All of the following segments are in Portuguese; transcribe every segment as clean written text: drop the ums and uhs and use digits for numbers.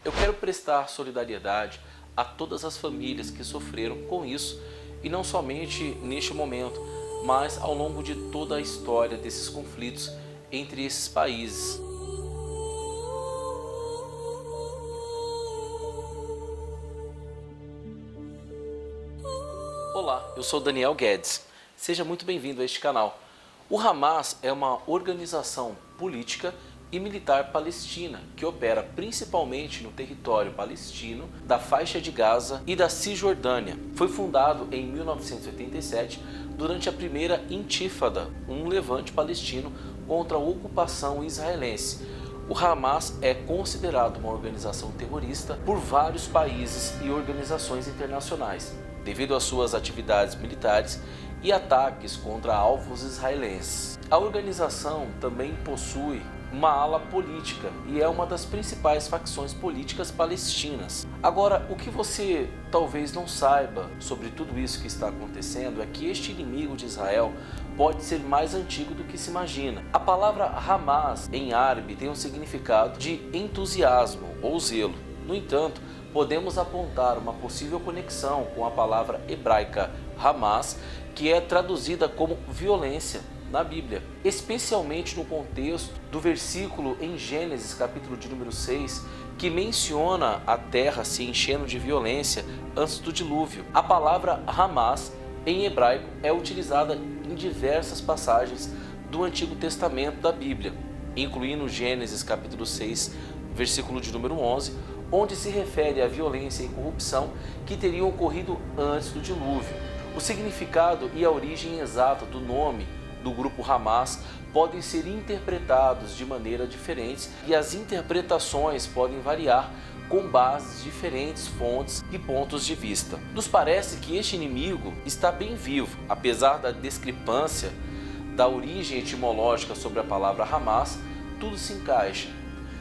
Eu quero prestar solidariedade a todas as famílias que sofreram com isso, e não somente neste momento, mas ao longo de toda a história desses conflitos entre esses países. Olá, eu sou Daniel Guedes. Seja muito bem-vindo a este canal. O Hamas é uma organização política e militar palestina que opera principalmente no território palestino, da faixa de Gaza e da Cisjordânia. Foi fundado em 1987 durante a primeira Intifada, um levante palestino contra a ocupação israelense. O Hamas é considerado uma organização terrorista por vários países e organizações internacionais, devido às suas atividades militares e ataques contra alvos israelenses. A organização também possui uma ala política e é uma das principais facções políticas palestinas. Agora, o que você talvez não saiba sobre tudo isso que está acontecendo é que este inimigo de Israel pode ser mais antigo do que se imagina. A palavra Hamas em árabe tem um significado de entusiasmo ou zelo. No entanto, podemos apontar uma possível conexão com a palavra hebraica Hamas, que é traduzida como violência na Bíblia, especialmente no contexto do versículo em Gênesis, capítulo de número 6, que menciona a terra se enchendo de violência antes do dilúvio. A palavra Hamas em hebraico é utilizada em diversas passagens do Antigo Testamento da Bíblia, incluindo Gênesis, capítulo 6, versículo de número 11, onde se refere à violência e corrupção que teriam ocorrido antes do dilúvio. O significado e a origem exata do nome do grupo Hamas podem ser interpretados de maneira diferentes e as interpretações podem variar com bases diferentes fontes e pontos de vista. Nos parece que este inimigo está bem vivo, apesar da discrepância da origem etimológica sobre a palavra Hamas, tudo se encaixa.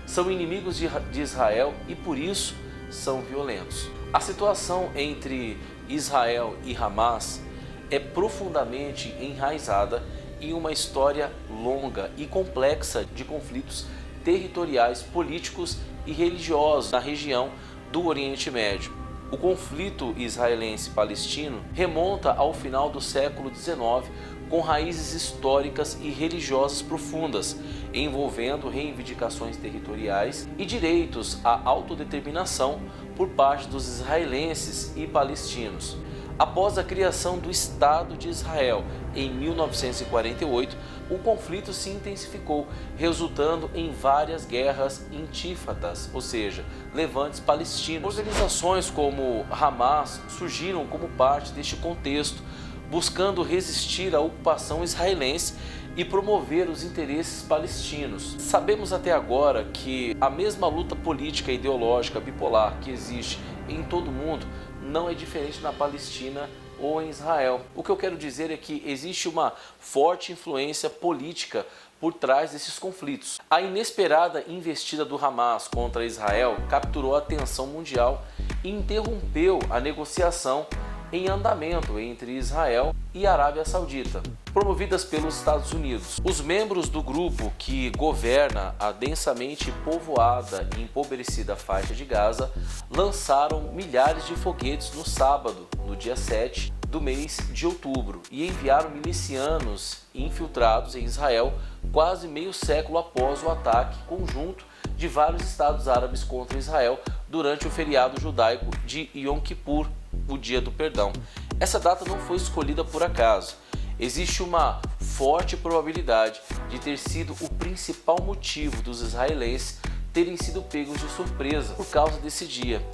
São inimigos de Israel e por isso são violentos. A situação entre Israel e Hamas é profundamente enraizada em uma história longa e complexa de conflitos territoriais, políticos e religiosos na região do Oriente Médio. O conflito israelense-palestino remonta ao final do século XIX, com raízes históricas e religiosas profundas, envolvendo reivindicações territoriais e direitos à autodeterminação por parte dos israelenses e palestinos. Após a criação do Estado de Israel em 1948, o conflito se intensificou, resultando em várias guerras intífadas, ou seja, levantes palestinos. Organizações como Hamas surgiram como parte deste contexto, buscando resistir à ocupação israelense e promover os interesses palestinos. Sabemos até agora que a mesma luta política e ideológica bipolar que existe em todo o mundo não é diferente na Palestina ou em Israel. O que eu quero dizer é que existe uma forte influência política por trás desses conflitos. A inesperada investida do Hamas contra Israel capturou a atenção mundial e interrompeu a negociação em andamento entre Israel e Arábia Saudita, promovidas pelos Estados Unidos. Os membros do grupo que governa a densamente povoada e empobrecida faixa de Gaza lançaram milhares de foguetes no sábado, no dia 7 do mês de outubro, e enviaram milicianos infiltrados em Israel quase meio século após o ataque conjunto de vários estados árabes contra Israel durante o feriado judaico de Yom Kippur, o Dia do Perdão. Essa data não foi escolhida por acaso. Existe uma forte probabilidade de ter sido o principal motivo dos israelenses terem sido pegos de surpresa por causa desse dia,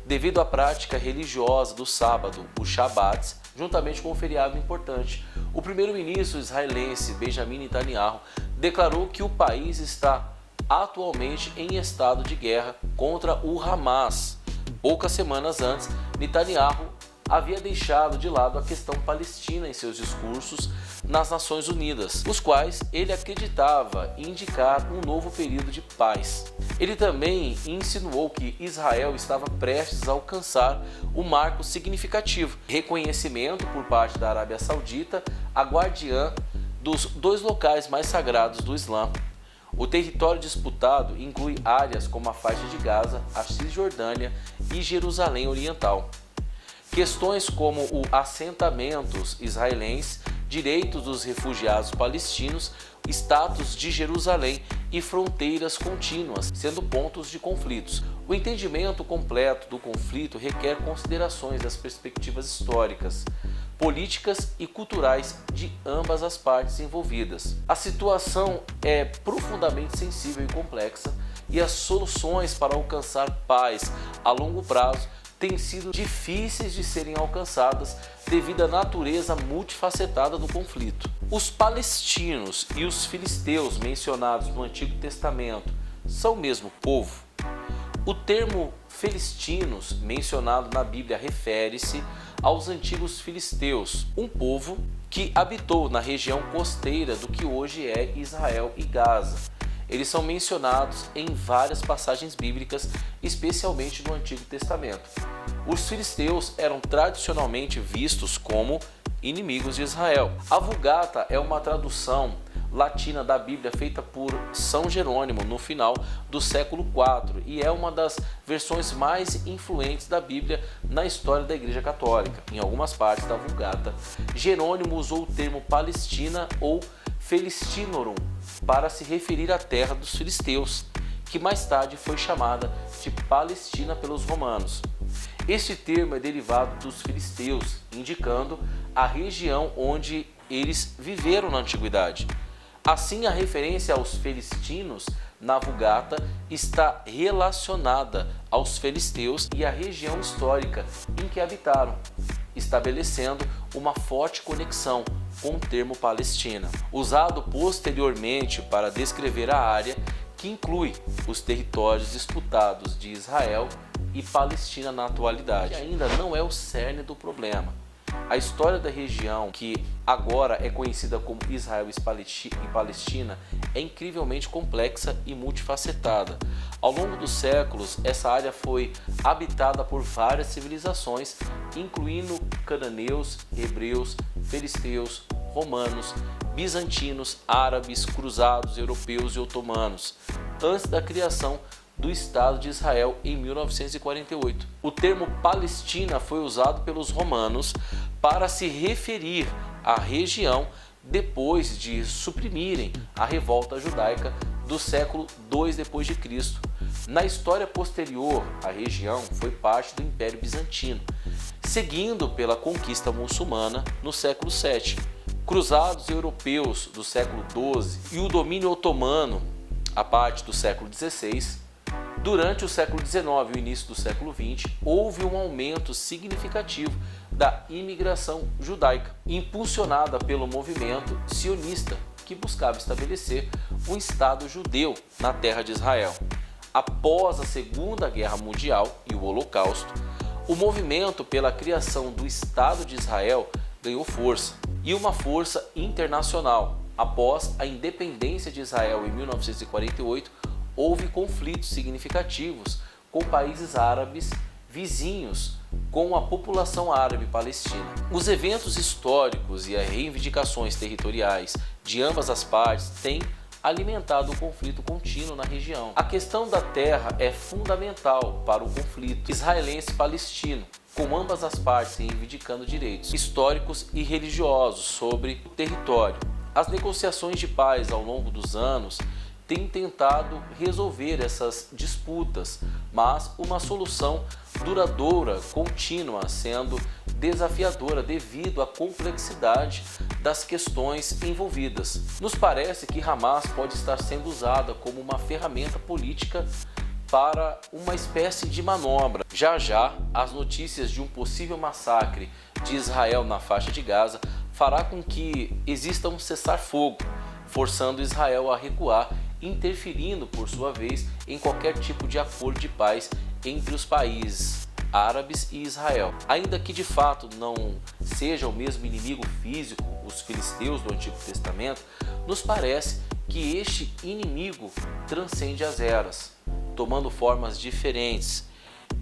devido à prática religiosa do sábado, o Shabat, juntamente com um feriado importante. O primeiro-ministro israelense Benjamin Netanyahu declarou que o país está atualmente em estado de guerra contra o Hamas. Poucas semanas antes, Netanyahu havia deixado de lado a questão palestina em seus discursos nas Nações Unidas, os quais ele acreditava indicar um novo período de paz. Ele também insinuou que Israel estava prestes a alcançar um marco significativo, reconhecimento por parte da Arábia Saudita, a guardiã dos dois locais mais sagrados do Islã. O território disputado inclui áreas como a faixa de Gaza, a Cisjordânia e Jerusalém Oriental. Questões como os assentamentos israelenses, direitos dos refugiados palestinos, status de Jerusalém e fronteiras contínuas, sendo pontos de conflitos. O entendimento completo do conflito requer considerações das perspectivas históricas, políticas e culturais de ambas as partes envolvidas. A situação é profundamente sensível e complexa, e as soluções para alcançar paz a longo prazo têm sido difíceis de serem alcançadas devido à natureza multifacetada do conflito. Os palestinos e os filisteus mencionados no Antigo Testamento são o mesmo povo? O termo filistinos mencionado na Bíblia refere-se aos antigos filisteus, um povo que habitou na região costeira do que hoje é Israel e Gaza. Eles são mencionados em várias passagens bíblicas, especialmente no Antigo Testamento. Os filisteus eram tradicionalmente vistos como inimigos de Israel. A Vulgata é uma tradução latina da Bíblia feita por São Jerônimo no final do século IV e é uma das versões mais influentes da Bíblia na história da Igreja Católica. Em algumas partes da Vulgata, Jerônimo usou o termo Palestina ou Felistinorum para se referir à terra dos filisteus, que mais tarde foi chamada de Palestina pelos romanos. Este termo é derivado dos filisteus, indicando a região onde eles viveram na antiguidade. Assim, a referência aos filistinos na Vulgata está relacionada aos filisteus e à região histórica em que habitaram, estabelecendo uma forte conexão com o termo Palestina, usado posteriormente para descrever a área que inclui os territórios disputados de Israel e Palestina na atualidade. Que ainda não é o cerne do problema. A história da região, que agora é conhecida como Israel e Palestina, é incrivelmente complexa e multifacetada. Ao longo dos séculos, essa área foi habitada por várias civilizações, incluindo cananeus, hebreus, filisteus, romanos, bizantinos, árabes, cruzados, europeus e otomanos, antes da criação do Estado de Israel em 1948. O termo Palestina foi usado pelos romanos para se referir à região depois de suprimirem a revolta judaica do século II d.C. Na história posterior, a região foi parte do Império Bizantino, seguindo pela conquista muçulmana no século VII, cruzados europeus do século XII e o domínio otomano a parte do século XVI. Durante o século XIX e o início do século XX, houve um aumento significativo da imigração judaica, impulsionada pelo movimento sionista, que buscava estabelecer um Estado judeu na terra de Israel. Após a Segunda Guerra Mundial e o Holocausto, o movimento pela criação do Estado de Israel ganhou força, e uma força internacional. Após a independência de Israel em 1948, houve conflitos significativos com países árabes vizinhos com a população árabe palestina. Os eventos históricos e as reivindicações territoriais de ambas as partes têm alimentado o conflito contínuo na região. A questão da terra é fundamental para o conflito israelense-palestino, com ambas as partes reivindicando direitos históricos e religiosos sobre o território. As negociações de paz ao longo dos anos têm tentado resolver essas disputas, mas uma solução duradoura, contínua, sendo desafiadora devido à complexidade das questões envolvidas. Nos parece que Hamas pode estar sendo usada como uma ferramenta política para uma espécie de manobra. Já já, as notícias de um possível massacre de Israel na faixa de Gaza fará com que exista um cessar-fogo, forçando Israel a recuar, interferindo, por sua vez, em qualquer tipo de acordo de paz entre os países árabes e Israel. Ainda que de fato não seja o mesmo inimigo físico, os filisteus do Antigo Testamento, nos parece que este inimigo transcende as eras, tomando formas diferentes.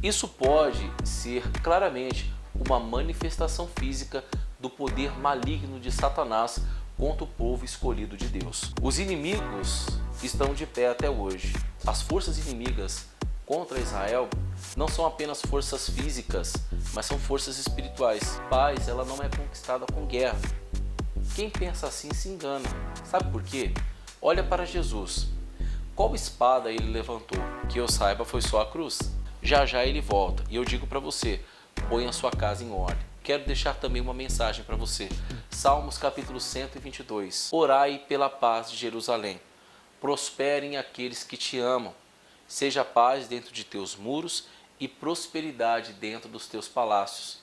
Isso pode ser claramente uma manifestação física do poder maligno de Satanás contra o povo escolhido de Deus. Os inimigos estão de pé até hoje. As forças inimigas contra Israel não são apenas forças físicas, mas são forças espirituais. Paz, ela não é conquistada com guerra. Quem pensa assim se engana. Sabe por quê? Olha para Jesus. Qual espada ele levantou? Que eu saiba, foi só a cruz. Já já ele volta. E eu digo para você, põe a sua casa em ordem. Quero deixar também uma mensagem para você. Salmos capítulo 122. Orai pela paz de Jerusalém. Prosperem aqueles que te amam. Seja paz dentro de teus muros e prosperidade dentro dos teus palácios.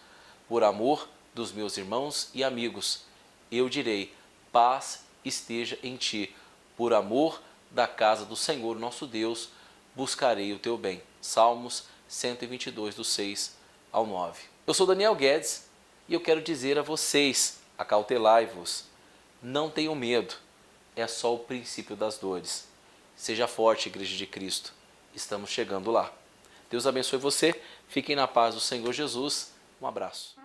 Por amor dos meus irmãos e amigos, eu direi, paz esteja em ti. Por amor da casa do Senhor nosso Deus, buscarei o teu bem. Salmos 122, do 6 ao 9. Eu sou Daniel Guedes e eu quero dizer a vocês, acautelai-vos, não tenham medo, é só o princípio das dores. Seja forte, Igreja de Cristo, estamos chegando lá. Deus abençoe você, fiquem na paz do Senhor Jesus, um abraço.